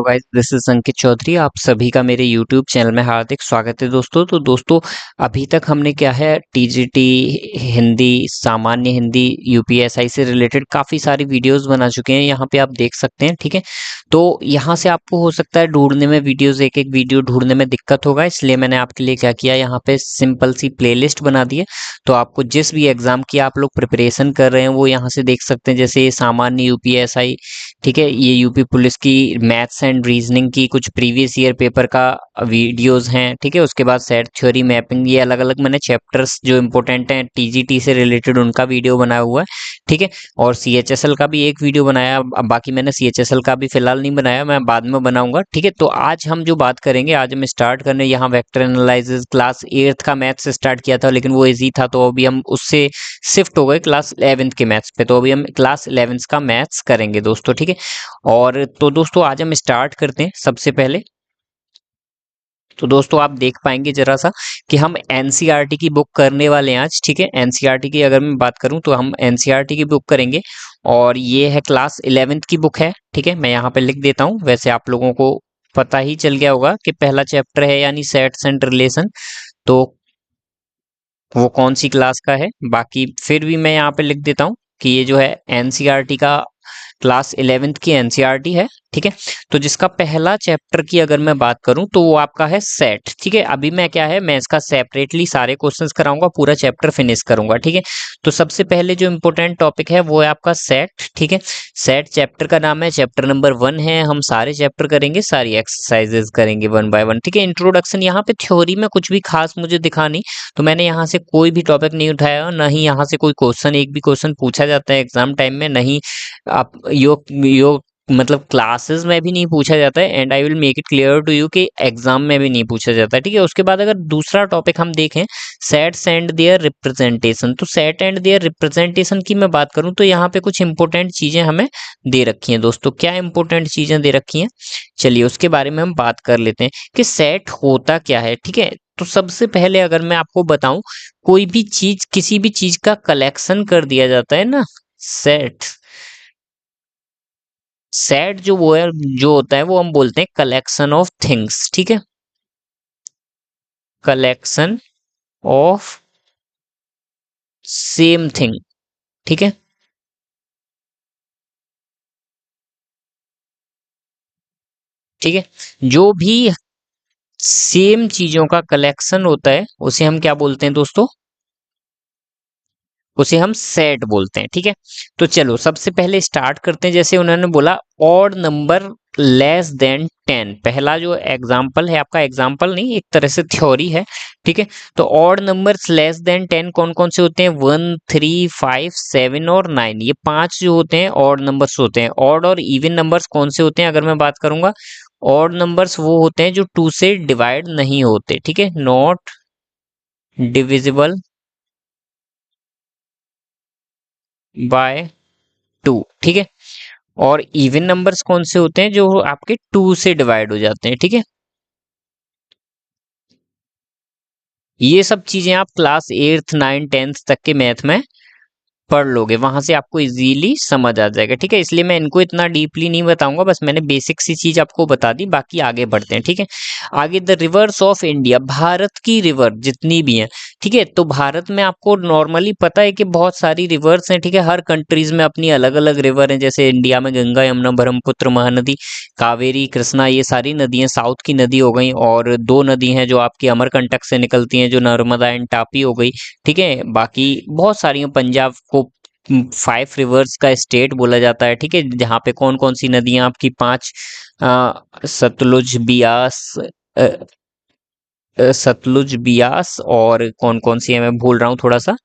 तो guys this is अंकित चौधरी। आप सभी का मेरे यूट्यूब चैनल में हार्दिक स्वागत है दोस्तों। तो दोस्तों अभी तक हमने क्या है टीजीटी हिंदी, सामान्य हिंदी, यूपीएसआई से रिलेटेड काफ़ी सारी वीडियोस बना चुके हैं। यहाँ पे आप देख सकते हैं, ठीक है। तो यहाँ से आपको हो सकता है ढूंढने में वीडियोस, एक एक वीडियो ढूंढने में दिक्कत होगा, इसलिए मैंने आपके लिए क्या किया, यहाँ पे सिंपल सी प्लेलिस्ट बना दी है। तो आपको जिस भी एग्जाम की आप लोग प्रिपरेशन कर रहे हैं वो यहाँ से देख सकते हैं। जैसे ये सामान्य यूपीएसआई, ठीक है, ये यूपी पुलिस की मैथ्स एंड रीजनिंग की कुछ प्रीवियस ईयर पेपर का वीडियोस हैं, ठीक है। उसके बाद सेट थ्योरी मैपिंग, ये अलग अलग मैंने चैप्टर्स जो इंपॉर्टेंट हैं टीजीटी से रिलेटेड उनका वीडियो बनाया हुआ है, ठीक है। और सीएचएसएल का भी एक वीडियो बनाया। अब बाकी मैंने सीएचएसएल का भी फिलहाल नहीं बनाया, मैं बाद में बनाऊंगा, ठीक है। तो आज हम जो बात करेंगे, आज हम स्टार्ट करने यहाँ वेक्टर एनालिसिस क्लास 8th का मैथ्स स्टार्ट किया था, लेकिन वो इजी था, तो अभी हम उससे शिफ्ट हो गए क्लास 11th के मैथ्स पे। तो अभी हम क्लास 11th का मैथ्स करेंगे दोस्तों, ठीक है। और तो दोस्तों आज हम स्टार्ट करते हैं सबसे पहले। तो दोस्तों आप देख पाएंगे जरा सा कि हम एनसीईआरटी की बुक करने वाले हैं आज, ठीक है। एनसीईआरटी की अगर मैं बात करूं तो हम एनसीईआरटी की बुक करेंगे, और ये है क्लास 11th की बुक है, ठीक है। मैं यहाँ पे लिख देता हूँ, वैसे आप लोगों को पता ही चल गया होगा कि पहला चैप्टर है यानी सेट्स एंड रिलेशन, तो वो कौन सी क्लास का है। बाकी फिर भी मैं यहाँ पे लिख देता हूँ कि ये जो है एनसीईआरटी का क्लास 11th की एनसीईआरटी है, ठीक है। तो जिसका पहला चैप्टर की अगर मैं बात करूं तो वो आपका है सेट, ठीक है। अभी मैं क्या है, मैं इसका सेपरेटली सारे क्वेश्चंस कराऊंगा, पूरा चैप्टर फिनिश करूंगा, ठीक है। तो सबसे पहले जो इंपॉर्टेंट टॉपिक है वो है आपका सेट, ठीक है। सेट चैप्टर का नाम है, चैप्टर नंबर 1 है। हम सारे चैप्टर करेंगे, सारी एक्सरसाइजेज करेंगे वन बाय वन, ठीक है। इंट्रोडक्शन, यहाँ पे थ्योरी में कुछ भी खास मुझे दिखा नहीं, तो मैंने यहाँ से कोई भी टॉपिक नहीं उठाया, ना ही यहाँ से कोई क्वेश्चन, एक भी क्वेश्चन पूछा जाता है एग्जाम टाइम में, नहीं आप योग मतलब क्लासेस में भी नहीं पूछा जाता है, and I will make it clear to you कि एग्जाम में भी नहीं पूछा जाता है, ठीक है। उसके बाद अगर दूसरा टॉपिक हम देखें, सेट्स एंड देयर रिप्रेजेंटेशन, तो सेट एंड देयर रिप्रेजेंटेशन की मैं बात करूं तो यहाँ पे कुछ इंपॉर्टेंट चीजें हमें दे रखी हैं दोस्तों। क्या इंपॉर्टेंट चीजें दे रखी हैं, चलिए उसके बारे में हम बात कर लेते हैं कि सेट होता क्या है, ठीक है। तो सबसे पहले अगर मैं आपको बताऊं, कोई भी चीज, किसी भी चीज का कलेक्शन कर दिया जाता है ना, सेट, सेट जो वो है, जो होता है वो हम बोलते हैं कलेक्शन ऑफ थिंग्स, ठीक है। कलेक्शन ऑफ सेम थिंग, ठीक है, ठीक है। जो भी सेम चीजों का कलेक्शन होता है उसे हम क्या बोलते हैं दोस्तों, उसे हम सेट बोलते हैं, ठीक है। तो चलो सबसे पहले स्टार्ट करते हैं। जैसे उन्होंने बोला ऑड नंबर लेस देन 10, पहला जो एग्जाम्पल है आपका, एग्जाम्पल नहीं एक तरह से थ्योरी है, ठीक है। तो ऑड नंबर्स लेस देन 10 कौन कौन से होते हैं, 1, 3, 5, 7 और 9, ये पांच जो होते हैं ऑड नंबर्स होते हैं। ऑड और इवन नंबर्स कौन से होते हैं, अगर मैं बात करूंगा, ऑड नंबर्स वो होते हैं जो 2 से डिवाइड नहीं होते, ठीक है, नॉट डिविजिबल बाय 2, ठीक है। और इवन नंबर्स कौन से होते हैं, जो आपके 2 से डिवाइड हो जाते हैं, ठीक है। ये सब चीजें आप क्लास 8th 9th 10th तक के मैथ में पढ़ लोगे, वहां से आपको इजीली समझ आ जाएगा, ठीक है। इसलिए मैं इनको इतना डीपली नहीं बताऊंगा, बस मैंने बेसिक सी चीज आपको बता दी, बाकी आगे बढ़ते हैं, ठीक है। आगे the reverse of India, Bharat की रिवर जितनी भी हैं, ठीक है। तो भारत में आपको नॉर्मली पता है कि बहुत सारी रिवर्स हैं, ठीक है। हर कंट्रीज में अपनी अलग अलग रिवर हैं, जैसे इंडिया में गंगा, यमुना, ब्रह्मपुत्र, महानदी, कावेरी, कृष्णा, ये सारी नदियां साउथ की नदी हो गई। और दो नदी हैं जो आपकी अमरकंटक से निकलती हैं, जो नर्मदा एंड तापी हो गई, ठीक है। बाकी बहुत सारी हैं, पंजाब को 5 रिवर्स का स्टेट बोला जाता है, ठीक है। जहाँ पे कौन कौन सी नदियां आपकी 5, सतलुज, बियास, अ, सतलुज, बियास, और कौन कौन सी है मैं भूल रहा हूँ थोड़ा सा,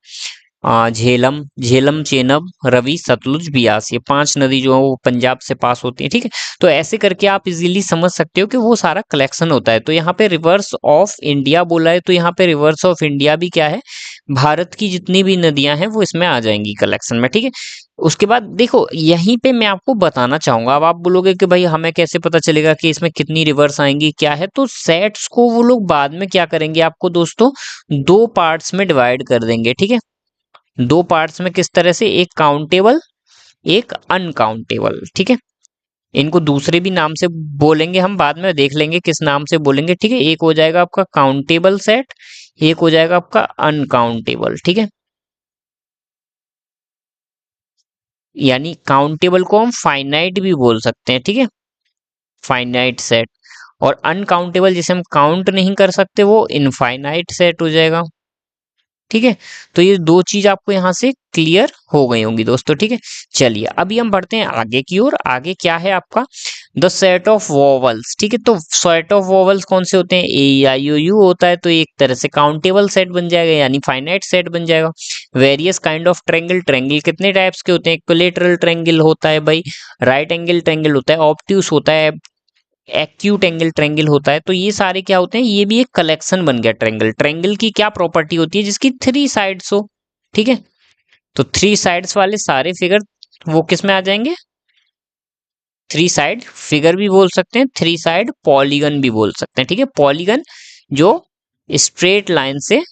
झेलम, झेलम, चेनाब, रवि, सतलुज, बियास, ये 5 नदी जो है वो पंजाब से पास होती है, ठीक है। तो ऐसे करके आप इजीली समझ सकते हो कि वो सारा कलेक्शन होता है। तो यहाँ पे रिवर्स ऑफ इंडिया बोला है, तो यहाँ पे रिवर्स ऑफ इंडिया भी क्या है, भारत की जितनी भी नदियां हैं वो इसमें आ जाएंगी कलेक्शन में, ठीक है। उसके बाद देखो यहीं पे मैं आपको बताना चाहूंगा, अब आप बोलोगे कि भाई हमें कैसे पता चलेगा कि इसमें कितनी रिवर्स आएंगी, क्या है। तो सेट्स को वो लोग बाद में क्या करेंगे, आपको दोस्तों दो पार्ट्स में डिवाइड कर देंगे, ठीक है। दो पार्ट्स में किस तरह से, एक काउंटेबल, एक अनकाउंटेबल, ठीक है। इनको दूसरे भी नाम से बोलेंगे, हम बाद में देख लेंगे किस नाम से बोलेंगे, ठीक है। एक हो जाएगा आपका काउंटेबल सेट, एक हो जाएगा आपका अनकाउंटेबल, ठीक है। यानी काउंटेबल को हम फाइनाइट भी बोल सकते हैं, ठीक है, फाइनाइट सेट। और अनकाउंटेबल जिसे हम काउंट नहीं कर सकते वो इनफाइनाइट सेट हो जाएगा, ठीक है। तो ये दो चीज आपको यहाँ से क्लियर हो गई होंगी दोस्तों, ठीक है। चलिए अभी हम बढ़ते हैं आगे की ओर। आगे क्या है आपका, द सेट ऑफ वोवल्स, ठीक है। तो सेट ऑफ वोवल्स कौन से होते हैं, ए आई ओ यू होता है, तो एक तरह से काउंटेबल सेट बन जाएगा, यानी फाइनाइट सेट बन जाएगा। Various kind of triangle, triangle कितने टाइप्स के होते हैं, इक्विलैटरल ट्रायंगल होता है भाई, राइट एंगल ट्रायंगल होता है, ऑब्ट्यूस होता है, एक्यूट एंगल ट्रायंगल होता है। तो ये सारे क्या होते हैं, ये भी एक कलेक्शन बन गया ट्रायंगल। ट्रायंगल की क्या प्रॉपर्टी होती है, जिसकी थ्री साइड्स हो, ठीक है। तो थ्री साइड्स वाले सारे फिगर वो किस में आ जाएंगे, थ्री साइड फिगर भी बोल सकते हैं, थ्री साइड पॉलीगन भी बोल सकते हैं, ठीक है। पॉलीगन जो स्ट्रेट लाइन से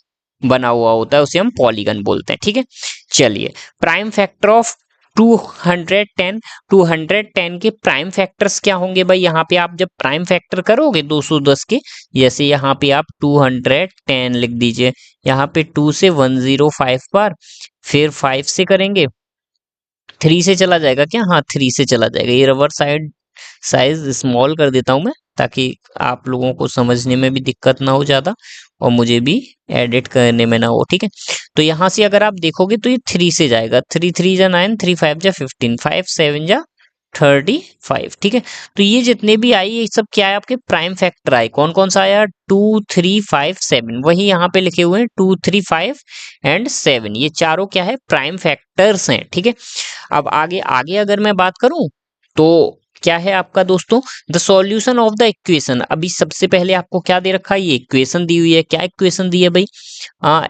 बना हुआ होता है उसे हम पॉलीगन बोलते हैं, ठीक है। चलिए प्राइम फैक्टर ऑफ 210, 210 के प्राइम फैक्टर्स क्या होंगे भाई, यहाँ पे आप जब प्राइम फैक्टर करोगे 210 के, जैसे यहाँ पे आप 210 लिख दीजिए, यहाँ पे 2 से 105 बार, फिर 5 से करेंगे, 3 से चला जाएगा क्या, हाँ 3 से चला जाएगा। ये रबर साइड साइज स्मॉल कर देता हूं मैं, ताकि आप लोगों को समझने में भी दिक्कत ना हो ज्यादा, और मुझे भी एडिट करने में ना हो, ठीक है। तो यहाँ से अगर आप देखोगे तो ये 3 से जाएगा, 3 3 जा 9, 3 5 जा 15, 5 7 जा 35, ठीक है। तो ये जितने भी आई ये सब क्या है, आपके प्राइम फैक्टर आए। कौन कौन सा आया, 2 3 5 7, वही यहाँ पे लिखे हुए हैं 2 3 5 एंड 7, ये चारों क्या है, प्राइम फैक्टर्स हैं, ठीक है। अब आगे आगे अगर मैं बात करूं तो क्या है आपका दोस्तों, the solution of the equation. अभी सबसे पहले आपको क्या दे रखा है, ये इक्वेशन दी हुई है। क्या इक्वेशन दी है भाई,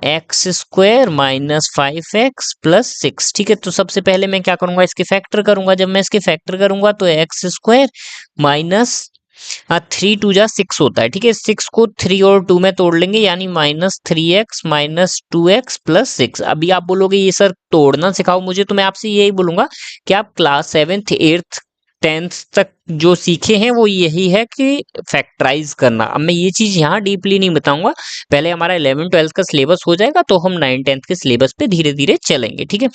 x square minus 5x plus 6, ठीक है। तो सबसे पहले मैं क्या करूंगा, इसके फैक्टर करूंगा। जब मैं इसके फैक्टर करूंगा तो एक्स स्क्वायर माइनस 3 2 जा 6 होता है, ठीक है। 6 को 3 और 2 में तोड़ लेंगे, यानी -3x माइनस 2x प्लस 6। अभी आप बोलोगे ये सर तोड़ना सिखाओ मुझे, तो मैं आपसे यही बोलूंगा कि आप क्लास 7th 8th 10th तक जो सीखे हैं वो यही है कि फैक्टराइज करना। अब मैं ये चीज यहाँ डीपली नहीं बताऊंगा, पहले हमारा 11 12 का सिलेबस हो जाएगा तो हम 9 10th के सिलेबस पे धीरे धीरे चलेंगे, ठीक है।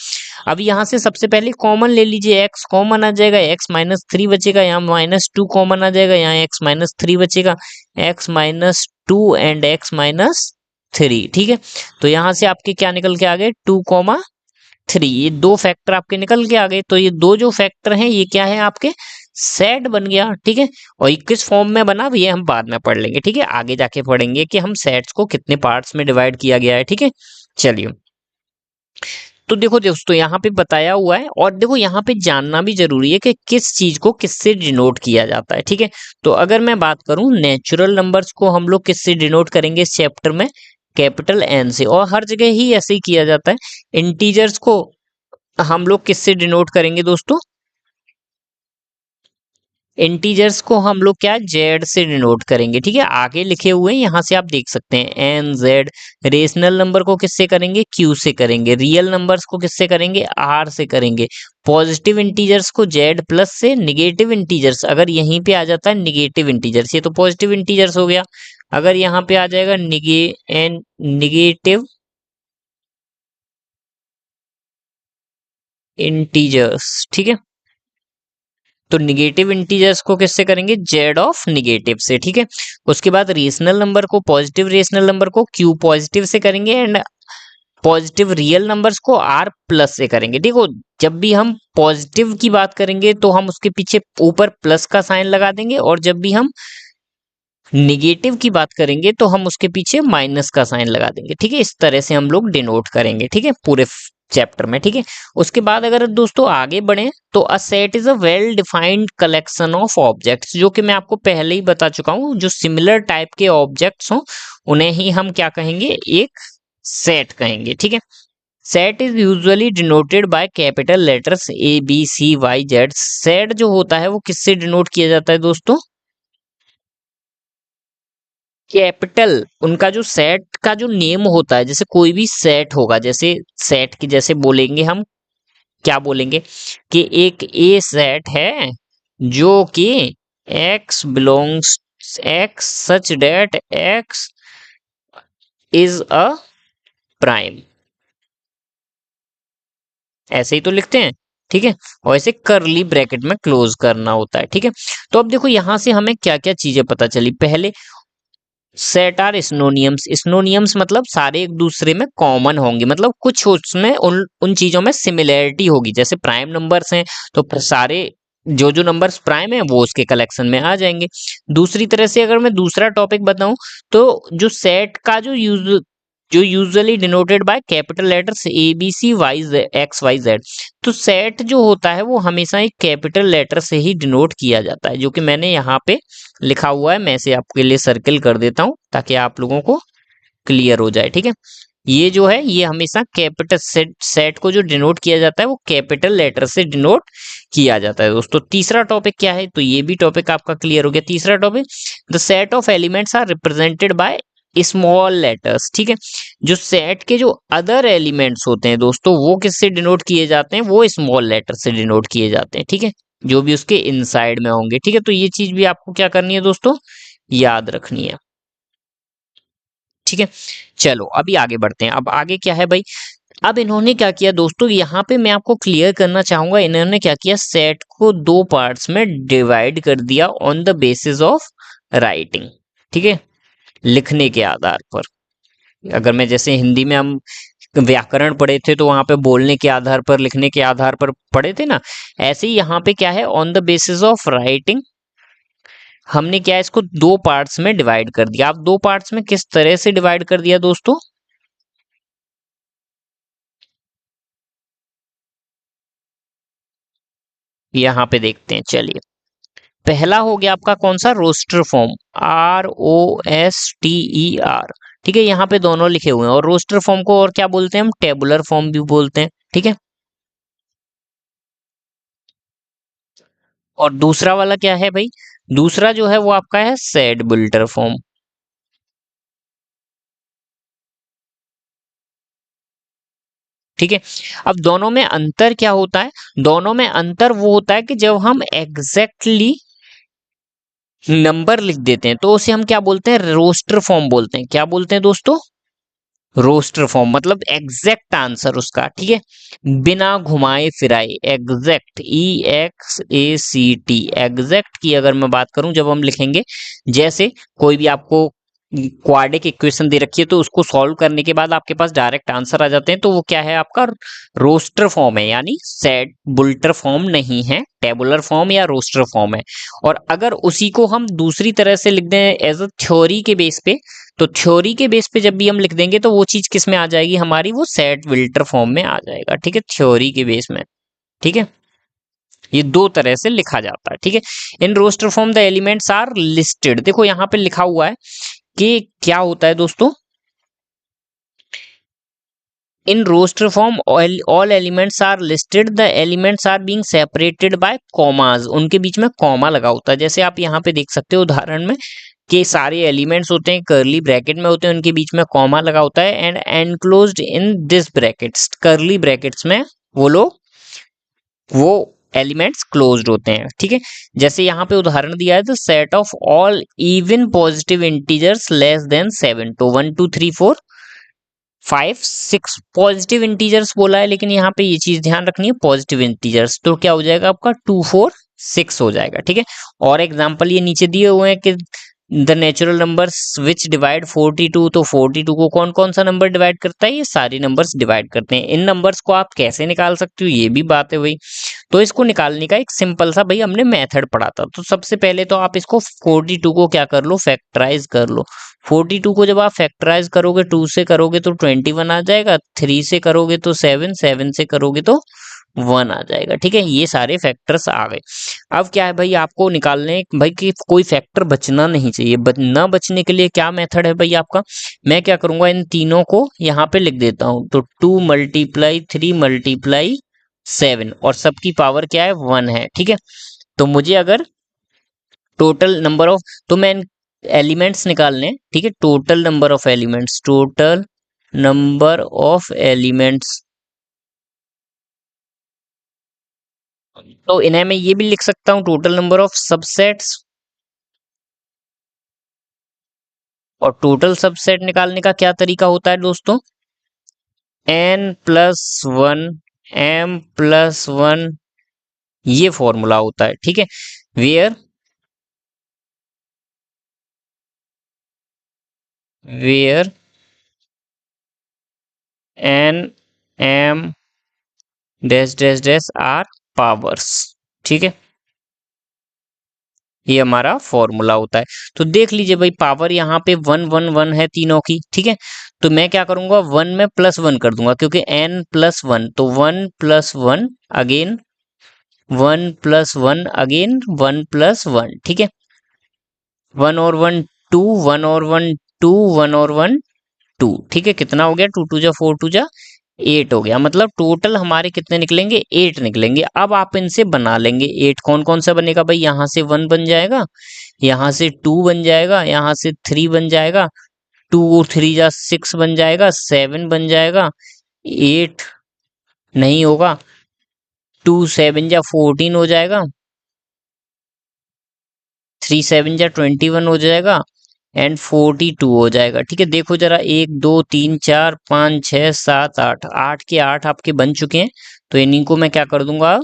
अब यहाँ से सबसे पहले कॉमन ले लीजिए, x कॉमन आ जाएगा, x -3 बचेगा, यहाँ -2 कॉमन आ जाएगा, यहाँ x -3 बचेगा, x -2 एंड x -3, ठीक है। तो यहाँ से आपके क्या निकल के आ गए, 2, 3, ये दो फैक्टर आपके निकल के आ गए। तो ये दो जो फैक्टर हैं ये क्या है, आपके सेट बन गया, ठीक है। और ये किस फॉर्म में बना ये हम बाद में पढ़ लेंगे, ठीक है। आगे जाके पढ़ेंगे कि हम सेट्स को कितने पार्ट्स में डिवाइड किया गया है, ठीक है। चलिए तो देखो दोस्तों यहाँ पे बताया हुआ है, और देखो यहाँ पे जानना भी जरूरी है कि किस चीज को किससे डिनोट किया जाता है, ठीक है। तो अगर मैं बात करूं नेचुरल नंबर्स को हम लोग किससे डिनोट करेंगे इस चैप्टर में, कैपिटल एन से, और हर जगह ही ऐसे ही किया जाता है। इंटीजर्स को हम लोग किससे डिनोट करेंगे दोस्तों, इंटीजर्स को हम लोग क्या जेड से डिनोट करेंगे, ठीक है। आगे लिखे हुए हैं यहाँ से आप देख सकते हैं एन जेड। रेशनल नंबर को किससे करेंगे, क्यू से करेंगे। रियल नंबर्स को किससे करेंगे, आर से करेंगे। पॉजिटिव इंटीजर्स को जेड प्लस से। निगेटिव इंटीजर्स अगर यहीं पे आ जाता है निगेटिव इंटीजर्स, ये तो पॉजिटिव इंटीजर्स हो गया। अगर यहाँ पे आ जाएगा निगेटिव इंटीजर्स, ठीक है, तो निगेटिव इंटीजर्स को किससे करेंगे, जेड ऑफ निगेटिव से, ठीक है। उसके बाद रेशनल नंबर को, पॉजिटिव रेशनल नंबर को क्यू पॉजिटिव से करेंगे, एंड पॉजिटिव रियल नंबर्स को आर प्लस से करेंगे। देखो जब भी हम पॉजिटिव की बात करेंगे तो हम उसके पीछे ऊपर प्लस का साइन लगा देंगे, और जब भी हम निगेटिव की बात करेंगे तो हम उसके पीछे माइनस का साइन लगा देंगे, ठीक है। इस तरह से हम लोग डिनोट करेंगे, ठीक है, पूरे चैप्टर में, ठीक है। उसके बाद अगर दोस्तों आगे बढ़े तो a set is a well defined collection of objects, जो कि मैं आपको पहले ही बता चुका हूं, जो सिमिलर टाइप के ऑब्जेक्ट्स हों उन्हें ही हम क्या कहेंगे, एक सेट कहेंगे, ठीक है। Set is usually denoted by capital letters ABCYZ। Set जो होता है वो किससे डिनोट किया जाता है दोस्तों, कैपिटल, उनका जो सेट का जो नेम होता है, जैसे कोई भी सेट होगा, जैसे सेट की जैसे बोलेंगे हम क्या बोलेंगे कि एक ए सेट है, जो कि x belongs x such that x is a prime, ऐसे ही तो लिखते हैं। ठीक है, और ऐसे करली ब्रैकेट में क्लोज करना होता है। ठीक है, तो अब देखो यहां से हमें क्या क्या चीजें पता चली। पहले सेट आर स्नोनियम्स, स्नोनियम्स मतलब सारे एक दूसरे में कॉमन होंगे, मतलब कुछ उसमें उन उन चीजों में सिमिलैरिटी होगी। जैसे प्राइम नंबर्स हैं तो सारे जो नंबर्स प्राइम है वो उसके कलेक्शन में आ जाएंगे। दूसरी तरह से अगर मैं दूसरा टॉपिक बताऊं तो जो सेट का जो usually denoted by capital letters A B C Y X Y Z, तो सेट जो होता है वो हमेशा एक कैपिटल लेटर से ही डिनोट किया जाता है, जो कि मैंने यहाँ पे लिखा हुआ है। मैं इसे आपके लिए सर्किल कर देता हूं ताकि आप लोगों को क्लियर हो जाए। ठीक है, ये जो है ये हमेशा कैपिटल सेट को जो डिनोट किया जाता है वो कैपिटल लेटर से डिनोट किया जाता है दोस्तों। तीसरा टॉपिक क्या है, तो ये भी टॉपिक आपका क्लियर हो गया। तीसरा topic, the set of elements are represented by small letters. ठीक है, जो सेट के जो अदर एलिमेंट्स होते हैं दोस्तों वो किससे डिनोट किए जाते हैं, वो स्मॉल लेटर से डिनोट किए जाते हैं। ठीक है, जो भी उसके इनसाइड में होंगे। ठीक है, तो ये चीज भी आपको क्या करनी है दोस्तों, याद रखनी है। ठीक है, चलो अभी आगे बढ़ते हैं। अब आगे क्या है भाई, अब इन्होंने क्या किया दोस्तों, यहाँ पे मैं आपको क्लियर करना चाहूंगा, इन्होंने क्या किया, सेट को दो पार्ट्स में डिवाइड कर दिया on the basis of writing. ठीक है, लिखने के आधार पर। अगर मैं जैसे हिंदी में हम व्याकरण पढ़े थे तो वहां पे बोलने के आधार पर, लिखने के आधार पर पढ़े थे ना, ऐसे ही यहाँ पे क्या है, on the basis of writing हमने क्या इसको दो पार्ट्स में डिवाइड कर दिया। आप दो पार्ट्स में किस तरह से डिवाइड कर दिया दोस्तों, यहाँ पे देखते हैं। चलिए, पहला हो गया आपका कौन सा, रोस्टर फॉर्म, ROSTER। ठीक है, यहाँ पे दोनों लिखे हुए हैं। और रोस्टर फॉर्म को और क्या बोलते हैं हम, टेबुलर फॉर्म भी बोलते हैं। ठीक है, और दूसरा वाला क्या है भाई, दूसरा जो है वो आपका है सेड बुल्टर फॉर्म। ठीक है, अब दोनों में अंतर क्या होता है, दोनों में अंतर वो होता है कि जब हम एग्जैक्टली नंबर लिख देते हैं तो उसे हम क्या बोलते हैं, रोस्टर फॉर्म बोलते हैं। क्या बोलते हैं दोस्तों, रोस्टर फॉर्म, मतलब एग्जैक्ट आंसर उसका। ठीक है, बिना घुमाए फिराए, एग्जैक्ट, EXACT, एग्जैक्ट की अगर मैं बात करूं, जब हम लिखेंगे, जैसे कोई भी आपको क्वाड्रेटिक इक्वेशन दे रखी है तो उसको सॉल्व करने के बाद आपके पास डायरेक्ट आंसर आ जाते हैं, तो वो क्या है आपका रोस्टर फॉर्म है, यानी सेट बुल्टर फॉर्म नहीं है, टेबुलर फॉर्म या रोस्टर फॉर्म है। और अगर उसी को हम दूसरी तरह से लिख दें एज अ थ्योरी के बेस पे, तो थ्योरी के बेस पे जब भी हम लिख देंगे तो वो चीज किस में आ जाएगी हमारी, वो सेट विल्टर फॉर्म में आ जाएगा। ठीक है, थ्योरी के बेस में। ठीक है, ये दो तरह से लिखा जाता है। ठीक है, in roster form the elements are listed, देखो यहाँ पे लिखा हुआ है कि क्या होता है दोस्तों, in roster form all elements are listed, the elements are being separated by commas, उनके बीच में कॉमा लगा होता है। जैसे आप यहाँ पे देख सकते हो उदाहरण में कि सारे एलिमेंट्स होते हैं कर्ली ब्रैकेट में होते हैं, उनके बीच में कॉमा लगा होता है, and enclosed in this brackets, curly brackets में वो एलिमेंट्स क्लोज्ड होते हैं। ठीक है, जैसे यहाँ पे उदाहरण दिया है, the set of all even positive integers less than 7, तो 1 2 3 4 5 6 पॉजिटिव इंटीजर्स बोला है, लेकिन यहाँ पे ये चीज ध्यान रखनी है, पॉजिटिव इंटीजर्स, तो क्या हो जाएगा आपका 2 4 6 हो जाएगा। ठीक है, और एग्जांपल ये नीचे दिए हुए हैं कि the natural numbers which divide 42, तो 42 को कौन कौन सा नंबर डिवाइड करता है, ये सारे नंबर्स डिवाइड करते हैं। इन नंबर्स को आप कैसे निकाल सकते हो, ये भी बात है भाई। तो इसको निकालने का एक सिंपल सा भाई हमने मेथड पढ़ा था। तो सबसे पहले तो आप इसको 42 को क्या कर लो, फैक्टराइज कर लो। 42 को जब आप फैक्टराइज करोगे, 2 से करोगे तो 21 आ जाएगा, 3 से करोगे तो 7, 7 से करोगे तो 1 आ जाएगा। ठीक है, ये सारे फैक्टर्स आ गए। अब क्या है भाई, आपको निकालने भाई कि कोई फैक्टर बचना नहीं चाहिए। ना बचने के लिए क्या मेथड है भाई आपका, मैं क्या करूंगा, इन तीनों को यहाँ पे लिख देता हूं, तो 2 × 3 × 7, और सबकी पावर क्या है, 1 है। ठीक है, तो मुझे अगर टोटल नंबर ऑफ, तो मैं एलिमेंट्स निकालने हैं। ठीक है, total number of elements, total number of elements तो इन्हें मैं ये भी लिख सकता हूँ टोटल नंबर ऑफ सबसेट्स। और टोटल सबसेट निकालने का क्या तरीका होता है दोस्तों? n+1 m+1, ये फॉर्मूला होता है, ठीक है। Where where n m dash dash dash are powers, ठीक है। ये हमारा फॉर्मूला होता है। तो देख लीजिए भाई, पावर यहाँ पे 1 1 1 है तीनों की, ठीक है। तो मैं क्या करूंगा, 1 में +1 कर दूंगा, क्योंकि n+1, तो 1+1 अगेन, 1+1 अगेन, 1+1, ठीक है। 1 और 1 2, 1 और 1 2, 1 और 1 2, ठीक है। कितना हो गया, 2 2 जा 4 2 जा 8 हो गया। मतलब टोटल हमारे कितने निकलेंगे, 8 निकलेंगे। अब आप इनसे बना लेंगे 8। कौन कौन सा बनेगा भाई, यहाँ से 1 बन जाएगा, यहाँ से 2 बन जाएगा, यहाँ से 3 बन जाएगा, 2 3 जा 6 बन जाएगा, 7 बन जाएगा, 8 नहीं होगा, 2 7 जा 14 हो जाएगा, 3 7 जा 21 हो जाएगा, एंड 42 हो जाएगा, ठीक है। देखो जरा, 1 2 3 4 5 6 7 8, 8 के 8 आपके बन चुके हैं। तो इन्हीं को मैं क्या कर दूंगा,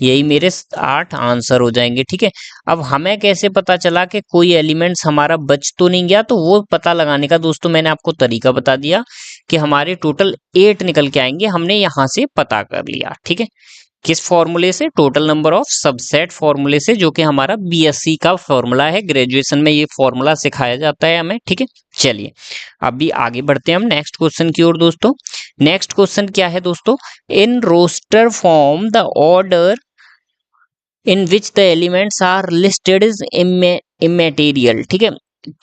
यही मेरे 8 आंसर हो जाएंगे, ठीक है। अब हमें कैसे पता चला कि कोई एलिमेंट्स हमारा बच तो नहीं गया, तो वो पता लगाने का दोस्तों मैंने आपको तरीका बता दिया कि हमारे टोटल 8 निकल के आएंगे, हमने यहां से पता कर लिया, ठीक है। किस फॉर्मूले से, टोटल नंबर ऑफ सबसेट फॉर्मूले से, जो कि हमारा बीएससी का फॉर्मूला है। ग्रेजुएशन में ये फॉर्मूला सिखाया जाता है हमें, ठीक है। चलिए अभी आगे बढ़ते हैं हम नेक्स्ट क्वेश्चन की ओर दोस्तों। नेक्स्ट क्वेश्चन क्या है दोस्तों, in roster form the order in which the elements are listed is immaterial, ठीक है।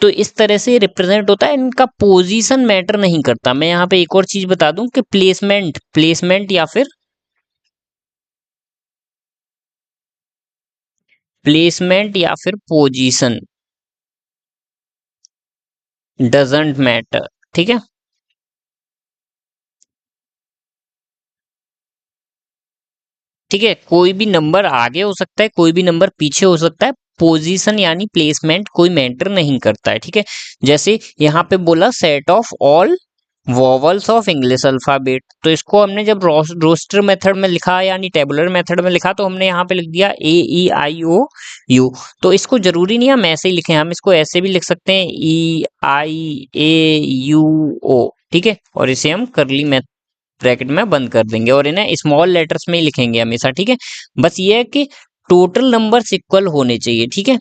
तो इस तरह से रिप्रेजेंट होता है, इनका पोजीशन मैटर नहीं करता। मैं यहाँ पे एक और चीज बता दूं कि प्लेसमेंट प्लेसमेंट या फिर पोजीशन डजंट मैटर, ठीक है। ठीक है, कोई भी नंबर आगे हो सकता है, कोई भी नंबर पीछे हो सकता है, पोजीशन यानी प्लेसमेंट कोई मैटर नहीं करता है, ठीक है। जैसे यहाँ पे बोला set of all vowels of English alphabet, तो इसको हमने जब रोस्टर मेथड में लिखा यानी टेबुलर मेथड में लिखा, तो हमने यहाँ पे लिख दिया A E I O U। तो इसको जरूरी नहीं हम ऐसे ही लिखें, हम इसको ऐसे भी लिख सकते हैं E I A U O, ठीक है। और इसे हम करली ब्रैकेट में बंद कर देंगे और इन्हें स्मॉल लेटर्स में ही लिखेंगे हमेशा, ठीक है। बस ये है कि टोटल नंबर्स इक्वल होने चाहिए, ठीक है।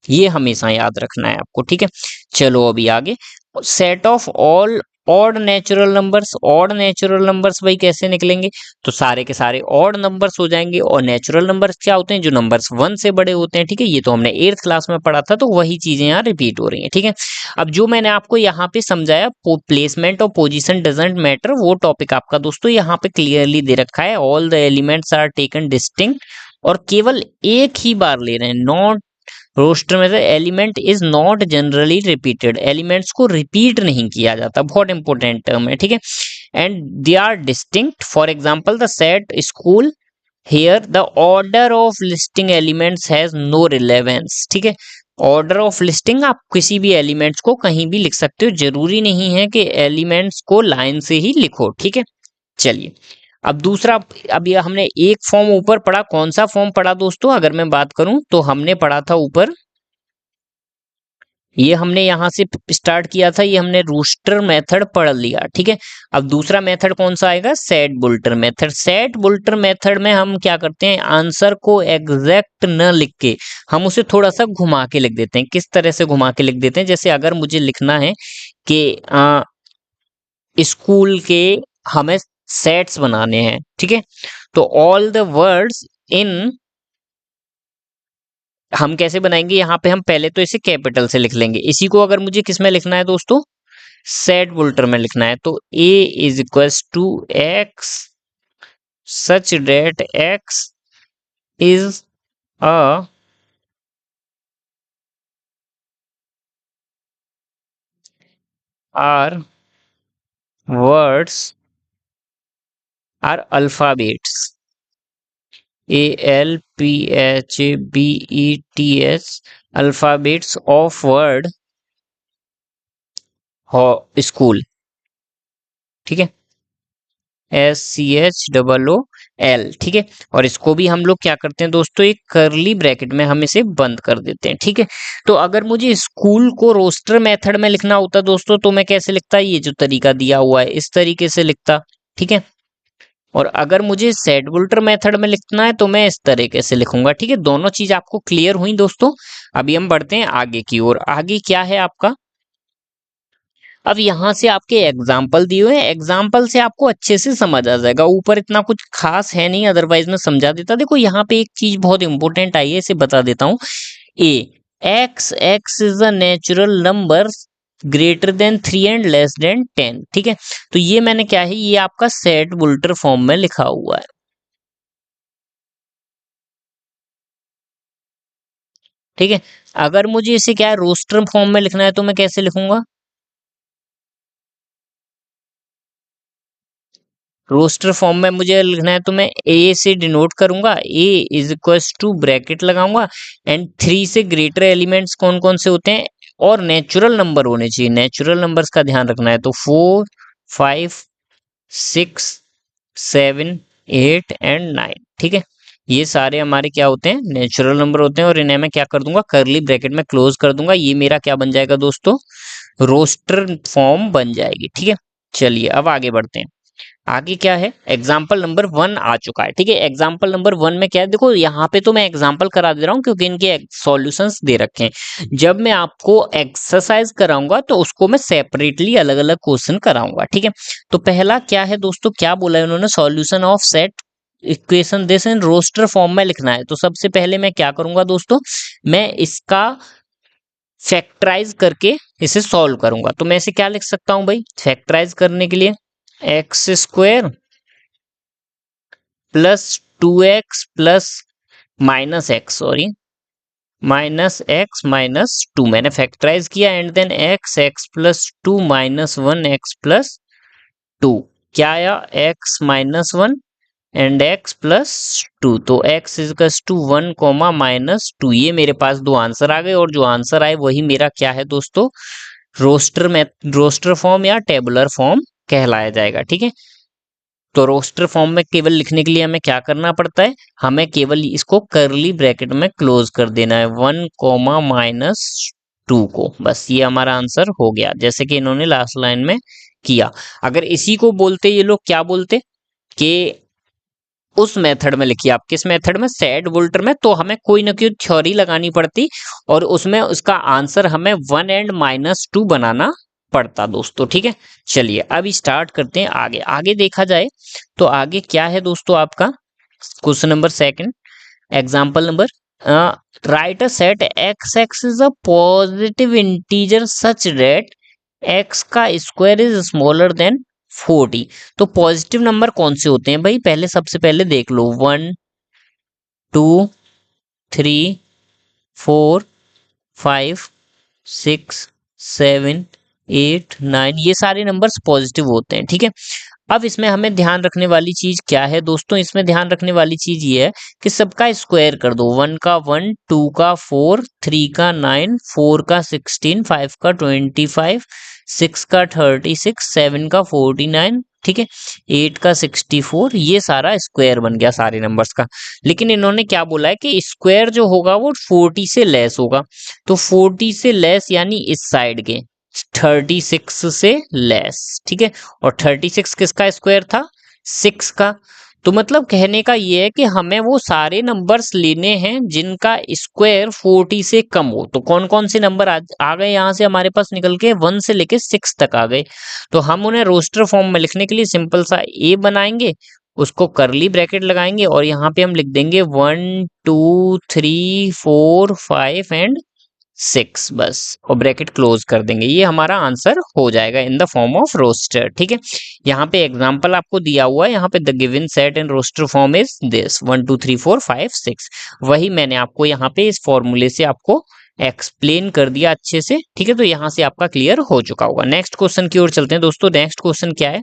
ये हमेशा याद रखना है आपको, ठीक है। चलो अभी आगे, set of all odd natural numbers. Odd natural numbers भाई कैसे निकलेंगे, तो सारे के सारे ऑड नंबर्स हो जाएंगे। और नेचुरल नंबर्स क्या होते हैं, जो नंबर्स 1 से बड़े होते हैं, ठीक है। ये तो हमने 8th क्लास में पढ़ा था, तो वही चीजें यहाँ रिपीट हो रही हैं, ठीक है। अब जो मैंने आपको यहाँ पे समझाया, प्लेसमेंट और पोजीशन डजंट मैटर, वो टॉपिक आपका दोस्तों यहाँ पे क्लियरली दे रखा है। All the elements are taken distinct, और केवल एक ही बार ले रहे हैं, नॉट रोस्टर में से element is not generally repeated, elements को रिपीट नहीं किया जाता, बहुत इंपॉर्टेंट टर्म है, ठीक है। And they are distinct, for example the set school, here the order of listing elements has no relevance, ठीक है। ऑर्डर ऑफ लिस्टिंग, आप किसी भी एलिमेंट्स को कहीं भी लिख सकते हो, जरूरी नहीं है कि एलिमेंट्स को लाइन से ही लिखो, ठीक है। चलिए अब दूसरा, अब ये हमने एक फॉर्म ऊपर पढ़ा, कौन सा फॉर्म पढ़ा दोस्तों, अगर मैं बात करूं तो हमने पढ़ा था ऊपर, ये हमने यहां से स्टार्ट किया था, ये हमने रूस्टर मेथड पढ़ लिया, ठीक है। अब दूसरा मेथड कौन सा आएगा, सेट बुल्टर मेथड। सेट बुल्टर मेथड में हम क्या करते हैं, आंसर को एग्जैक्ट न लिख के हम उसे थोड़ा सा घुमा के लिख देते हैं। किस तरह से घुमा के लिख देते हैं, जैसे अगर मुझे लिखना है कि स्कूल के हमें सेट्स बनाने हैं, ठीक है। तो ऑल द वर्ड्स इन, हम कैसे बनाएंगे, यहाँ पे हम पहले तो इसे कैपिटल से लिख लेंगे। इसी को अगर मुझे किस में लिखना है दोस्तों, सेट बुल्टर में लिखना है, तो a is equals to X such that X is a are words are alphabets, ALPHABETS alphabets of word school, ठीक है, SCHOOL, ठीक है। और इसको भी हम लोग क्या करते हैं दोस्तों, एक करली ब्रैकेट में हम इसे बंद कर देते हैं, ठीक है। तो अगर मुझे स्कूल को रोस्टर मेथड में लिखना होता दोस्तों, तो मैं कैसे लिखता, ये जो तरीका दिया हुआ है इस तरीके से लिखता, ठीक है। और अगर मुझे सेट बुल्टर मेथड में लिखना है तो मैं इस तरीके से लिखूंगा, ठीक है। दोनों चीज आपको क्लियर हुई दोस्तों। अभी हम बढ़ते हैं आगे की ओर। आगे क्या है आपका, अब यहाँ से आपके एग्जाम्पल दिए हुए हैं, एग्जाम्पल से आपको अच्छे से समझ आ जाएगा। ऊपर इतना कुछ खास है नहीं, अदरवाइज मैं समझा देता। देखो यहाँ पे एक चीज बहुत इंपॉर्टेंट आई है, इसे बता देता हूँ। A X is a natural number greater than 3 and less than 10, ठीक है। तो ये मैंने क्या है, ये आपका सेट बुल्टर फॉर्म में लिखा हुआ है, ठीक है। अगर मुझे इसे क्या है, रोस्टर फॉर्म में लिखना है तो मैं कैसे लिखूंगा, रोस्टर फॉर्म में मुझे लिखना है तो मैं ए से डिनोट करूंगा, ए इज इक्वल टू ब्रैकेट लगाऊंगा एंड 3 से ग्रेटर एलिमेंट्स कौन कौन से होते हैं, और नेचुरल नंबर होने चाहिए, नेचुरल नंबर्स का ध्यान रखना है। तो 4, 5, 6, 7, 8 एंड 9, ठीक है। ये सारे हमारे क्या होते हैं, नेचुरल नंबर होते हैं। और इन्हें मैं क्या कर दूंगा, करली ब्रैकेट में क्लोज कर दूंगा। ये मेरा क्या बन जाएगा दोस्तों, रोस्टर फॉर्म बन जाएगी, ठीक है। चलिए अब आगे बढ़ते हैं। आगे क्या है, एग्जाम्पल नंबर 1 आ चुका है, ठीक है। एग्जाम्पल नंबर 1 में क्या है, देखो यहाँ पे तो मैं एग्जाम्पल करा दे रहा हूँ क्योंकि इनके सॉल्यूशंस दे रखे हैं। जब मैं आपको एक्सरसाइज कराऊंगा तो उसको मैं सेपरेटली अलग अलग क्वेश्चन कराऊंगा, ठीक है। तो पहला क्या है दोस्तों, क्या बोला है उन्होंने, solution of set equation this in roster form में लिखना है। तो सबसे पहले मैं क्या करूंगा दोस्तों, मैं इसका फैक्टराइज करके इसे सॉल्व करूंगा। तो मैं इसे क्या लिख सकता हूं भाई, फैक्टराइज करने के लिए X square plus 2x plus minus X, sorry, minus X minus 2 मैंने फैक्टराइज किया, and then X plus 2 minus 1 X plus 2, क्या आया, X minus 1 and X plus 2। तो X is equals to 1 comma minus 2। ये मेरे पास दो आंसर आ गए, और जो आंसर आए वही मेरा क्या है दोस्तों, रोस्टर में रोस्टर फॉर्म या टेबुलर फॉर्म कहलाया जाएगा, ठीक है। तो रोस्टर फॉर्म में केवल लिखने के लिए हमें क्या करना पड़ता है, हमें केवल इसको करली ब्रैकेट में क्लोज कर देना है, 1 कोमा माइनस 2 को, बस ये हमारा आंसर हो गया, जैसे कि इन्होंने लास्ट लाइन में किया। अगर इसी को बोलते ये लोग क्या बोलते कि उस मेथड में लिखिए, आप किस मेथड में, सेट वोल्टर में, तो हमें कोई ना कोई थ्योरी लगानी पड़ती और उसमें उसका आंसर हमें 1 एंड माइनस 2 बनाना पड़ता दोस्तों, ठीक है। चलिए अब स्टार्ट करते हैं आगे। आगे देखा जाए तो आगे क्या है दोस्तों, आपका question number second, example number, right a set x is a positive integer such that x का स्क्वायर इज स्मॉलर देन 40। तो पॉजिटिव नंबर कौन से होते हैं भाई, पहले सबसे पहले देख लो, 1, 2, 3, 4, 5, 6, 7, 8, 9, ये सारे नंबर्स पॉजिटिव होते हैं, ठीक है। अब इसमें हमें ध्यान रखने वाली चीज क्या है दोस्तों, इसमें ध्यान रखने वाली चीज ये है कि सबका स्क्वायर कर दो, 1 का 1, 2 का 4, 3 का 9, 4 का 16, 5 का 25, 6 का 36, 7 का 49, ठीक है, 8 का 64, ये सारा स्क्वायर बन गया सारे नंबर्स का। लेकिन इन्होंने क्या बोला है कि स्क्वायर जो होगा वो 40 से लेस होगा। तो 40 से लेस यानी इस साइड के, 36 से लेस, ठीक है। और 36 किसका स्क्वायर था, 6 का। तो मतलब कहने का ये है कि हमें वो सारे नंबर्स लेने हैं जिनका स्क्वायर 40 से कम हो। तो कौन कौन से नंबर आ गए यहाँ से हमारे पास निकल के, 1 से लेके 6 तक आ गए। तो हम उन्हें रोस्टर फॉर्म में लिखने के लिए सिंपल सा ए बनाएंगे, उसको करली ब्रैकेट लगाएंगे और यहाँ पे हम लिख देंगे 1, 2, 3, 4, 5 एंड 6, बस, और ब्रैकेट क्लोज कर देंगे। ये हमारा आंसर हो जाएगा in the form of roster, ठीक है। यहाँ पे एग्जांपल आपको दिया हुआ है, यहाँ पे the given set in roster form is this 1, 2, 3, 4, 5, 6। वही मैंने आपको यहाँ पे इस फॉर्मूले से आपको एक्सप्लेन कर दिया अच्छे से, ठीक है। तो यहाँ से आपका क्लियर हो चुका होगा। नेक्स्ट क्वेश्चन की ओर चलते हैं दोस्तों। नेक्स्ट क्वेश्चन क्या है,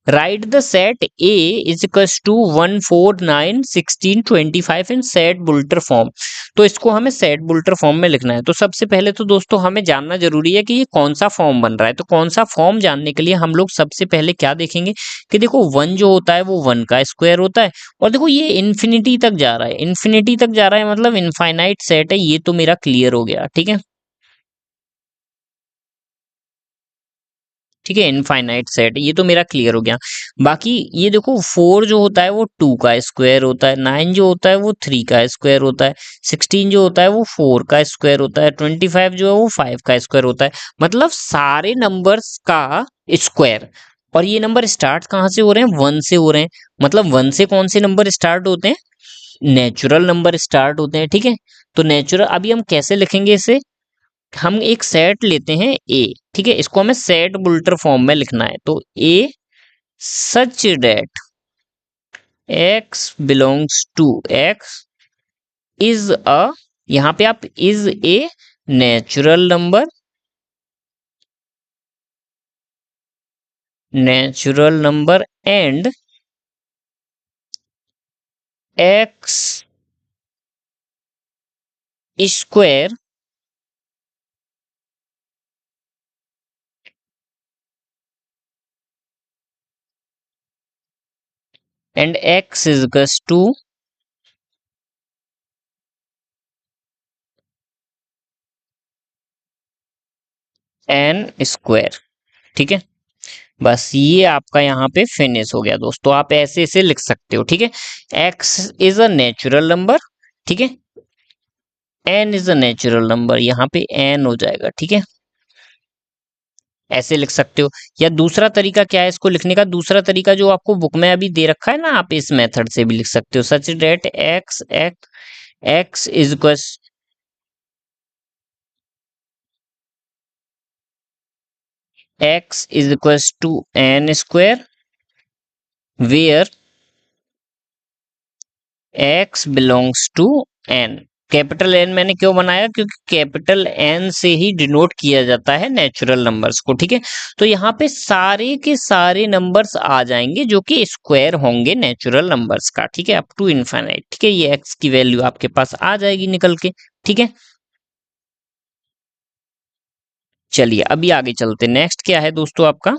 write the set A is equals to 1 4 9 16 25 in set builder form. तो इसको हमें सेट बुल्टर फॉर्म में लिखना है। तो सबसे पहले तो दोस्तों हमें जानना जरूरी है कि ये कौन सा फॉर्म बन रहा है। तो कौन सा फॉर्म जानने के लिए हम लोग सबसे पहले क्या देखेंगे कि देखो 1 जो होता है वो 1 का स्क्वायर होता है, और देखो ये इन्फिनिटी तक जा रहा है, इन्फिनिटी तक जा रहा है मतलब इनफाइनाइट सेट है। ये तो मेरा क्लियर हो गया, ठीक है, ठीक है, इनफाइनाइट सेट ये तो मेरा क्लियर हो गया। बाकी ये देखो 4 जो होता है वो 2 का स्क्वायर होता है, 9 जो होता है वो 3 का स्क्वायर होता है, 16 जो होता है वो 4 का स्क्वायर होता है, 25 जो है वो 5 का स्क्वायर होता है। मतलब सारे नंबर्स का स्क्वायर। और ये नंबर स्टार्ट कहाँ से हो रहे हैं? 1 से हो रहे हैं। मतलब 1 से कौन से नंबर स्टार्ट होते हैं? नेचुरल नंबर स्टार्ट होते हैं, ठीक है। तो नेचुरल अभी हम कैसे लिखेंगे इसे? हम एक सेट लेते हैं ए, ठीक है, इसको हमें सेट बुल्टर फॉर्म में लिखना है। तो A such that X belongs to X is a, यहां पे आप is a natural number, natural number and X square and X is equals to N square, ठीक है। बस ये आपका यहाँ पे फिनिश हो गया दोस्तों। आप ऐसे ऐसे लिख सकते हो, ठीक है। X is a natural number, ठीक है, N is a natural number, यहाँ पे एन हो जाएगा, ठीक है, ऐसे लिख सकते हो। या दूसरा तरीका क्या है इसको लिखने का? दूसरा तरीका जो आपको बुक में अभी दे रखा है ना, आप इस मेथड से भी लिख सकते हो, such that X X X is equal X is equal to N square where X belongs to N. Capital N मैंने क्यों बनाया? क्योंकि कैपिटल एन से ही डिनोट किया जाता है नेचुरल नंबर्स को, ठीक है। तो यहाँ पे सारे के सारे नंबर्स आ जाएंगे जो कि स्क्वायर होंगे नेचुरल नंबर्स का, ठीक है, अप टू इनफाइनाइट, ठीक है। ये एक्स की वैल्यू आपके पास आ जाएगी निकल के, ठीक है। चलिए अभी आगे चलते, नेक्स्ट क्या है दोस्तों आपका?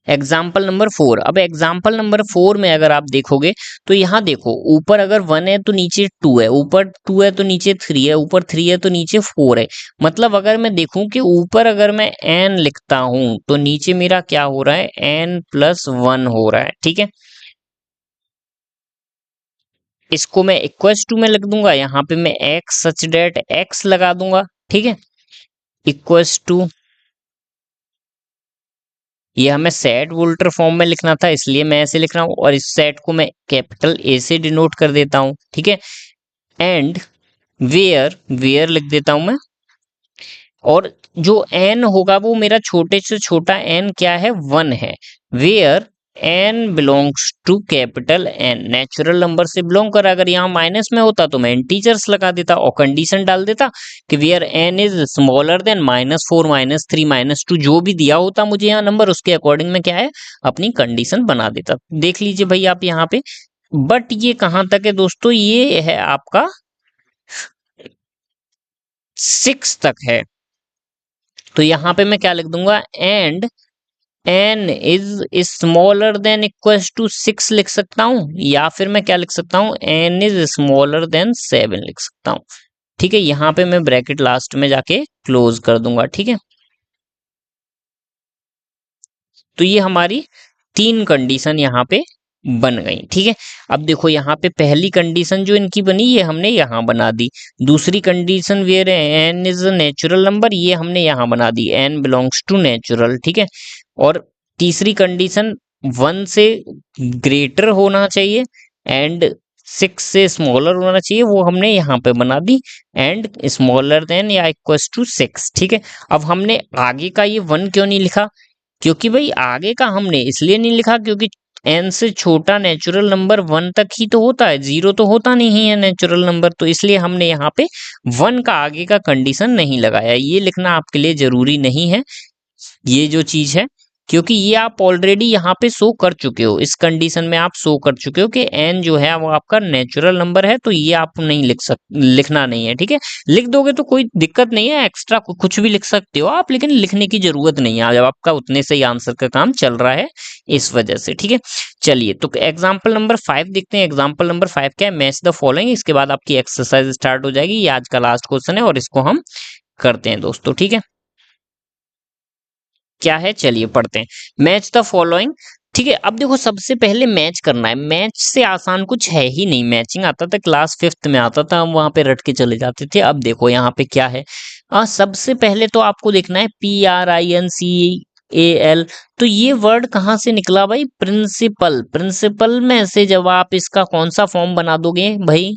Example number 4। अब एग्जाम्पल नंबर 4 में अगर आप देखोगे तो यहाँ देखो, ऊपर अगर 1 है तो नीचे 2 है, ऊपर 2 है तो नीचे 3 है, ऊपर 3 है तो नीचे 4 है। मतलब अगर मैं देखूं कि ऊपर अगर मैं n लिखता हूं तो नीचे मेरा क्या हो रहा है? n+1 हो रहा है, ठीक है। इसको मैं इक्वल्स टू में लिख दूंगा, यहाँ पे मैं x सच डेट x लगा दूंगा, ठीक है, इक्वल्स टू, ये हमें सेट वोल्टर फॉर्म में लिखना था इसलिए मैं ऐसे लिख रहा हूं, और इस सेट को मैं कैपिटल ए से डिनोट कर देता हूं, ठीक है। एंड वेयर, वेयर लिख देता हूं मैं, और जो एन होगा वो मेरा छोटे से छोटा एन क्या है? 1 है। Where N belongs to capital N, natural number से बिलोंग कर, अगर यहाँ माइनस में होता तो मैं इंटीजर्स लगा देता और कंडीशन डाल देता कि where N is smaller than -4 -3 -2, जो भी दिया होता मुझे यहाँ नंबर उसके अकॉर्डिंग में क्या है अपनी कंडीशन बना देता। देख लीजिए भाई आप यहाँ पे। बट ये कहाँ तक है दोस्तों? ये है आपका 6 तक है। तो यहाँ पे मैं क्या लिख दूंगा? And N is smaller than equals to 6 लिख सकता हूं, या फिर मैं क्या लिख सकता हूं? एन इज स्मॉलर देन 7 लिख सकता हूं, ठीक है। यहाँ पे मैं ब्रैकेट लास्ट में जाके क्लोज कर दूंगा, ठीक है। तो ये हमारी 3 कंडीशन यहाँ पे बन गई, ठीक है। अब देखो यहाँ पे पहली कंडीशन जो इनकी बनी ये हमने यहाँ बना दी। दूसरी condition where N is a natural number, ये हमने यहाँ बना दी, एन बिलोंग्स टू नेचुरल, ठीक है। और तीसरी कंडीशन 1 से ग्रेटर होना चाहिए एंड 6 से स्मॉलर होना चाहिए, वो हमने यहाँ पे बना दी, एंड स्मॉलर देन या इक्वल्स टू 6, ठीक है। अब हमने आगे का ये 1 क्यों नहीं लिखा? क्योंकि भाई आगे का हमने इसलिए नहीं लिखा क्योंकि एन से छोटा नेचुरल नंबर 1 तक ही तो होता है, 0 तो होता नहीं है नेचुरल नंबर, तो इसलिए हमने यहाँ पे 1 का आगे का कंडीशन नहीं लगाया। ये लिखना आपके लिए जरूरी नहीं है, ये जो चीज है, क्योंकि ये आप ऑलरेडी यहाँ पे शो कर चुके हो, इस कंडीशन में आप शो कर चुके हो कि n जो है वो आपका नेचुरल नंबर है, तो ये आप नहीं लिखना नहीं है, ठीक है। लिख दोगे तो कोई दिक्कत नहीं है, एक्स्ट्रा कुछ भी लिख सकते हो आप, लेकिन लिखने की जरूरत नहीं है जब आपका उतने से ही आंसर का काम चल रहा है, इस वजह से, ठीक है। चलिए तो एग्जाम्पल नंबर 5 देखते हैं। एग्जाम्पल नंबर 5 क्या है, मैच द फॉलोइंग। इसके बाद आपकी एक्सरसाइज स्टार्ट हो जाएगी, ये आज का लास्ट क्वेश्चन है और इसको हम करते हैं दोस्तों, ठीक है। क्या है, चलिए पढ़ते हैं। मैच द फॉलोइंग, ठीक है। अब देखो सबसे पहले मैच करना है, मैच से आसान कुछ है ही नहीं। मैचिंग आता था क्लास 5th में आता था, हम वहां पे रट के चले जाते थे। अब देखो यहाँ पे क्या है, सबसे पहले तो आपको देखना है PRINCAL। तो ये वर्ड कहाँ से निकला भाई, प्रिंसिपल। प्रिंसिपल में से जब आप इसका कौन सा फॉर्म बना दोगे भाई,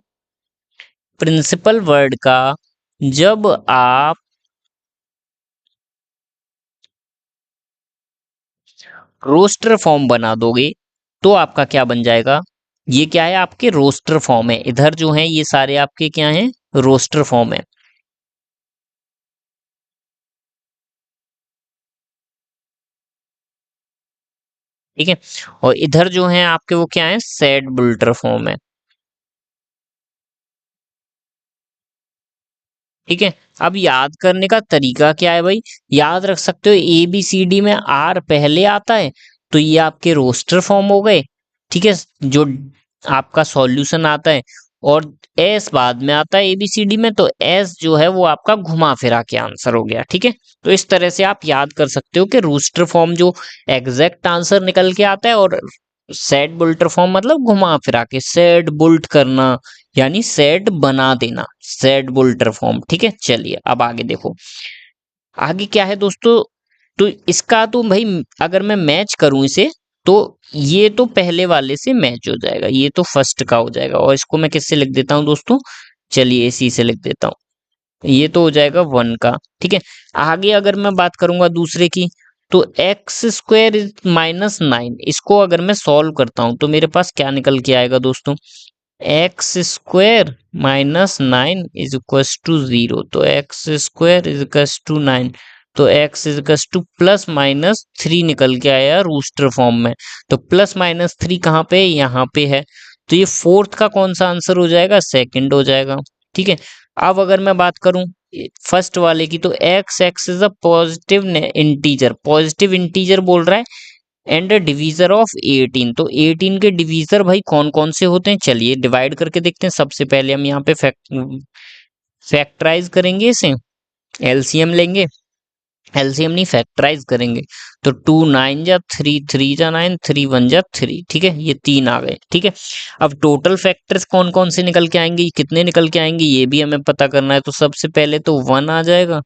प्रिंसिपल वर्ड का जब आप रोस्टर फॉर्म बना दोगे तो आपका क्या बन जाएगा, ये क्या है, आपके रोस्टर फॉर्म है। इधर जो है ये सारे आपके क्या हैं, रोस्टर फॉर्म है, ठीक है। और इधर जो है आपके वो क्या है, सेड बुल्टर फॉर्म है, ठीक है। अब याद करने का तरीका क्या है भाई, याद रख सकते हो ABCD में R पहले आता है, तो ये आपके रोस्टर फॉर्म हो गए, ठीक है, जो आपका सॉल्यूशन आता है। और S बाद में आता है ABCD में, तो S जो है वो आपका घुमा फिरा के आंसर हो गया, ठीक है। तो इस तरह से आप याद कर सकते हो कि रोस्टर फॉर्म जो एग्जैक्ट आंसर निकल के आता है, और सेड बुल्टर फॉर्म मतलब घुमा फिरा के, सेड बुल्ट करना यानी सेट बना देना, सेट बुल्टर फॉर्म, ठीक है। चलिए अब आगे देखो, आगे क्या है दोस्तों। तो इसका तो भाई अगर मैं मैच करूं इसे, तो ये तो पहले वाले से मैच हो जाएगा, ये तो फर्स्ट का हो जाएगा। और इसको मैं किससे लिख देता हूं दोस्तों, चलिए इसी से लिख देता हूं, ये तो हो जाएगा 1 का, ठीक है। आगे अगर मैं बात करूंगा दूसरे की, तो x² -9, इसको अगर मैं सॉल्व करता हूं तो मेरे पास क्या निकल के आएगा दोस्तों, x² -9 इज इक्वस टू 0। तो x² इज इक्वस टू 9, तो x इज इक्वस टू +-3 निकल के आया रूस्टर फॉर्म में। तो +-3 कहाँ पे, यहाँ पे है। तो ये फोर्थ का कौन सा आंसर हो जाएगा, सेकंड हो जाएगा, ठीक है। अब अगर मैं बात करूं फर्स्ट वाले की, तो x is a positive integer, positive integer बोल रहा है, एंड डिवीजर ऑफ 18। तो 18 के डिवीजर भाई कौन कौन से होते हैं, चलिए डिवाइड करके देखते हैं। सबसे पहले हम यहाँ पे फैक्टराइज करेंगे इसे, एलसीएम लेंगे, एलसीएम नहीं फैक्टराइज करेंगे। तो 2 9 जा 3, 3 जा 9, 3 1 जा 3, ठीक है, ये 3 आ गए, ठीक है। अब टोटल फैक्टर्स कौन कौन से निकल के आएंगे, कितने निकल के आएंगे, ये भी हमें पता करना है। तो सबसे पहले तो 1 आ जाएगा,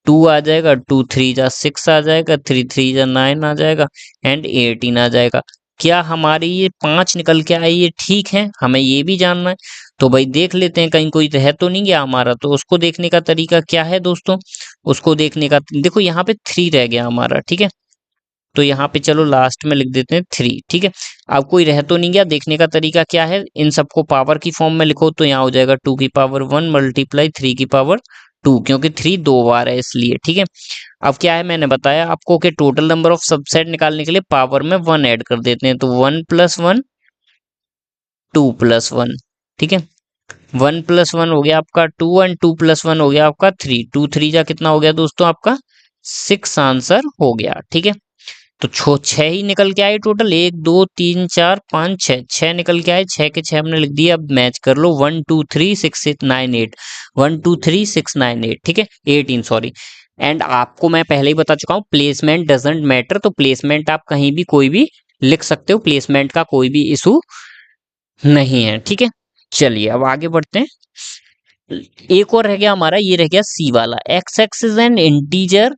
2 आ जाएगा, 2 3 जा 6 आ जाएगा, 3 3 जा 9 आ जाएगा, एंड 18 आ जाएगा। क्या हमारी ये 5 निकल के आई, ये ठीक है, हमें ये भी जानना है। तो भाई देख लेते हैं कहीं कोई रह तो नहीं गया हमारा। तो उसको देखने का तरीका क्या है दोस्तों, उसको देखने का देखो यहाँ पे 3 रह गया हमारा, ठीक है। तो यहाँ पे चलो लास्ट में लिख देते हैं 3, ठीक है। अब कोई रह तो नहीं गया, देखने का तरीका क्या है, इन सबको पावर की फॉर्म में लिखो। तो यहाँ हो जाएगा 2 की पावर 1 मल्टीप्लाई 3 की पावर 2, क्योंकि 3 2 बार है इसलिए, ठीक है। अब क्या है, मैंने बताया आपको कि टोटल नंबर ऑफ सबसेट निकालने के लिए पावर में 1 ऐड कर देते हैं। तो 1 + 1 2 + 1, ठीक है। 1 + 1 हो गया आपका 2, एंड 2 + 1 हो गया आपका 3। 2 3 जा कितना हो गया दोस्तों, आपका 6 आंसर हो गया, ठीक है। तो 6 ही निकल के आए टोटल, 1 2 3 4 5 6, 6 निकल के आए, 6 के 6 हमने लिख दिया। अब मैच कर लो, 1 2 3 6 8 9 8, 1 2 3 6 9 8, ठीक है, 18 सॉरी। एंड आपको मैं पहले ही बता चुका हूँ, प्लेसमेंट डजंट मैटर। तो प्लेसमेंट आप कहीं भी कोई भी लिख सकते हो, प्लेसमेंट का कोई भी इशू नहीं है, ठीक है। चलिए अब आगे बढ़ते हैं। एक और रह गया हमारा, ये रह गया सी वाला, x X is an integer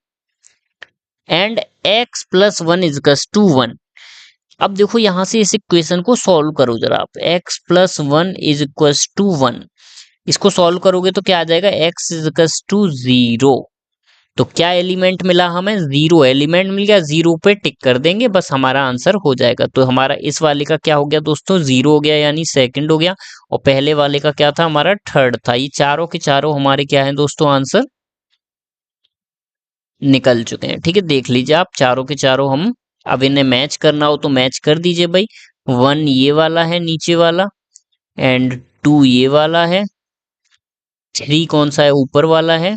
and x + 1 = 1। अब देखो यहां से इस इक्वेशन को सॉल्व करो जरा आप, x + 1 = 1। इसको सॉल्व करोगे तो क्या आ जाएगा, x = 0। तो क्या एलिमेंट मिला हमें, 0 एलिमेंट मिल गया, 0 पे टिक कर देंगे, बस हमारा आंसर हो जाएगा। तो हमारा इस वाले का क्या हो गया दोस्तों, 0 हो गया, यानी सेकंड हो गया। और पहले वाले का क्या था, हमारा थर्ड था। ये चारों के चारों हमारे क्या है दोस्तों, आंसर निकल चुके हैं, ठीक है। देख लीजिए आप, चारों के चारों हम अब इन्हें मैच करना हो तो मैच कर दीजिए भाई। 1 ये वाला है नीचे वाला, एंड 2 ये वाला है, 3 कौन सा है ऊपर वाला है,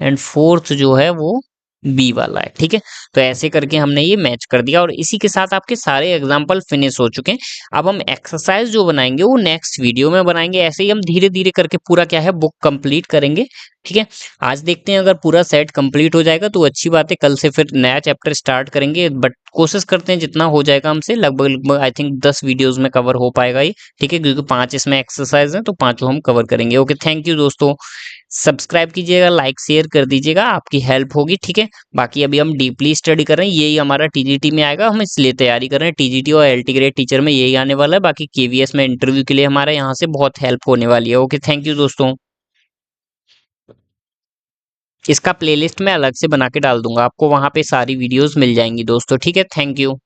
एंड फोर्थ जो है वो बी वाला है। ठीक है, तो ऐसे करके हमने ये मैच कर दिया और इसी के साथ आपके सारे एग्जाम्पल फिनिश हो चुके हैं। अब हम एक्सरसाइज जो बनाएंगे वो नेक्स्ट वीडियो में बनाएंगे। ऐसे ही हम धीरे धीरे करके पूरा क्या है बुक कंप्लीट करेंगे। ठीक है, आज देखते हैं, अगर पूरा सेट कंप्लीट हो जाएगा तो अच्छी बात है, कल से फिर नया चैप्टर स्टार्ट करेंगे, बट कोशिश करते हैं जितना हो जाएगा हमसे, लगभग लगभग आई थिंक 10 वीडियोज में कवर हो पाएगा ये। ठीक है, क्योंकि 5 इसमें एक्सरसाइज हैं तो पांचों हम कवर करेंगे। ओके, थैंक यू दोस्तों, सब्सक्राइब कीजिएगा, लाइक शेयर कर दीजिएगा, आपकी हेल्प होगी। ठीक है, बाकी अभी हम डीपली स्टडी कर रहे हैं, यही हमारा टीजीटी में आएगा, हम इसलिए तैयारी कर रहे हैं। टीजीटी और एलटी ग्रेड टीचर में यही आने वाला है, बाकी केवीएस में इंटरव्यू के लिए हमारा यहाँ से बहुत हेल्प होने वाली है। ओके, थैंक यू दोस्तों। इसका प्लेलिस्ट मैं अलग से बना के डाल दूंगा, आपको वहां पे सारी वीडियोस मिल जाएंगी दोस्तों। ठीक है, थैंक यू।